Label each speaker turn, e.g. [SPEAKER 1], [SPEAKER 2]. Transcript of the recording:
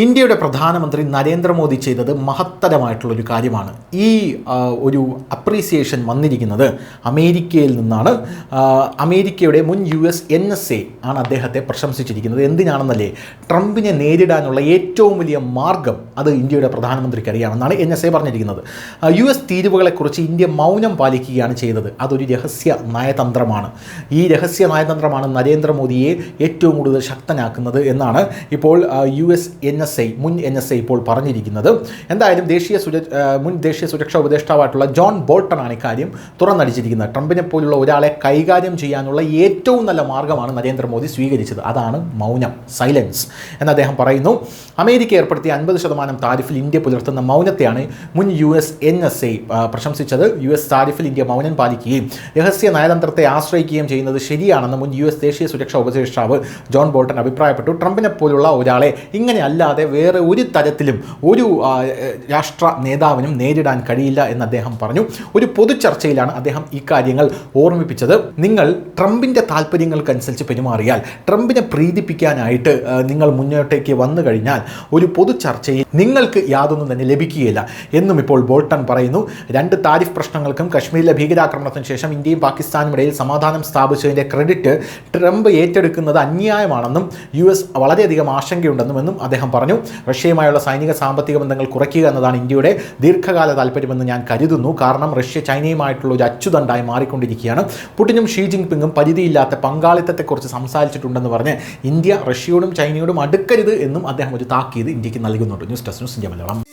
[SPEAKER 1] ഇന്ത്യയുടെ പ്രധാനമന്ത്രി നരേന്ദ്രമോദി ചെയ്തത് മഹത്തരമായിട്ടുള്ളൊരു കാര്യമാണ്. ഈ ഒരു അപ്രീസിയേഷൻ വന്നിരിക്കുന്നത് അമേരിക്കയിൽ നിന്നാണ്. അമേരിക്കയുടെ മുൻ US NSA ആണ് അദ്ദേഹത്തെ പ്രശംസിച്ചിരിക്കുന്നത്. എന്തിനാണെന്നല്ലേ, ട്രംപിനെ നേരിടാനുള്ള ഏറ്റവും വലിയ മാർഗം അത് ഇന്ത്യയുടെ പ്രധാനമന്ത്രിക്ക് അറിയാമെന്നാണ് NSA പറഞ്ഞിരിക്കുന്നത്. US തീരുവകളെക്കുറിച്ച് ഇന്ത്യ മൗനം പാലിക്കുകയാണ് ചെയ്തത്. അതൊരു രഹസ്യ നയതന്ത്രമാണ്. ഈ രഹസ്യ നയതന്ത്രമാണ് നരേന്ദ്രമോദിയെ ഏറ്റവും കൂടുതൽ ശക്തനാക്കുന്നത് എന്നാണ് ഇപ്പോൾ മുൻ NSA ഇപ്പോൾ പറഞ്ഞിരിക്കുന്നത്. എന്തായാലും മുൻ ദേശീയ സുരക്ഷാ ഉപദേഷ്ടാവായിട്ടുള്ള ജോൺ ബോൾട്ടൺ ആണ് ഇക്കാര്യം തുറന്നടിച്ചിരിക്കുന്നത്. ട്രംപിനെ പോലുള്ള ഒരാളെ കൈകാര്യം ചെയ്യാനുള്ള ഏറ്റവും നല്ല മാർഗ്ഗമാണ് നരേന്ദ്രമോദി സ്വീകരിച്ചത്. അതാണ് മൗനം, സൈലൻസ് എന്ന് അദ്ദേഹം പറയുന്നു. അമേരിക്ക ഏർപ്പെടുത്തിയ 50% താരിഫിൽ ഇന്ത്യ പുലർത്തുന്ന മൗനത്തെയാണ് മുൻ US NSA പ്രശംസിച്ചത്. US താരിഫിൽ ഇന്ത്യ മൗനം പാലിക്കുകയും രഹസ്യ നയതന്ത്രത്തെ ആശ്രയിക്കുകയും ചെയ്യുന്നത് ശരിയാണെന്ന് മുൻ US ദേശീയ സുരക്ഷാ ഉപദേഷ്ടാവ് ജോൺ ബോൾട്ടൺ അഭിപ്രായപ്പെട്ടു. ട്രംപിനെ പോലുള്ള ഒരാളെ ഇങ്ങനെ അല്ലാതെ വേറെ ഒരു തരത്തിലും ഒരു രാഷ്ട്ര നേതാവിനും നേരിടാൻ കഴിയില്ല എന്ന് അദ്ദേഹം പറഞ്ഞു. ഒരു പൊതു ചർച്ചയിലാണ് അദ്ദേഹം ഇക്കാര്യങ്ങൾ ഓർമ്മിപ്പിച്ചത്. നിങ്ങൾ ട്രംപിൻ്റെ താല്പര്യങ്ങൾക്കനുസരിച്ച് പെരുമാറിയാൽ, ട്രംപിനെ പ്രീതിപ്പിക്കാനായിട്ട് നിങ്ങൾ മുന്നോട്ടേക്ക് വന്നു കഴിഞ്ഞാൽ ഒരു പൊതു ചർച്ചയിൽ നിങ്ങൾക്ക് യാതൊന്നും തന്നെ ലഭിക്കുകയില്ല എന്നും ഇപ്പോൾ ബോൾട്ടൺ പറയുന്നു. 2 താരിഫ് പ്രശ്നങ്ങൾക്കും കശ്മീരിലെ ഭീകരാക്രമണത്തിന് ശേഷം ഇന്ത്യയും പാകിസ്ഥാനും ഇടയിൽ സമാധാനം സ്ഥാപിച്ചതിൻ്റെ ക്രെഡിറ്റ് ട്രംപ് ഏറ്റെടുക്കുന്നത് അന്യായമാണെന്നും US വളരെയധികം ആശങ്കയുണ്ടെന്നും അദ്ദേഹം പറഞ്ഞു. റഷ്യയുമായുള്ള സൈനിക സാമ്പത്തിക ബന്ധങ്ങൾ കുറയ്ക്കുക എന്നതാണ് ഇന്ത്യയുടെ ദീർഘകാല താല്പര്യമെന്ന് ഞാൻ കരുതുന്നു. കാരണം റഷ്യ ചൈനയുമായിട്ടുള്ള ഒരു അച്ചുതണ്ടായി മാറിക്കൊണ്ടിരിക്കുകയാണ്. പുടിനും ഷീ ജിൻപിങ്ങും പരിധിയില്ലാത്ത പങ്കാളിത്തത്തെക്കുറിച്ച് സംസാരിച്ചിട്ടുണ്ടെന്ന് പറഞ്ഞ് ഇന്ത്യ റഷ്യയോടും ചൈനയോടും അടുക്കരുത് എന്നും അദ്ദേഹം ഒരു താക്കീത് ഇന്ത്യക്ക് നൽകുന്നുണ്ട്. News desk, news India Malayalam.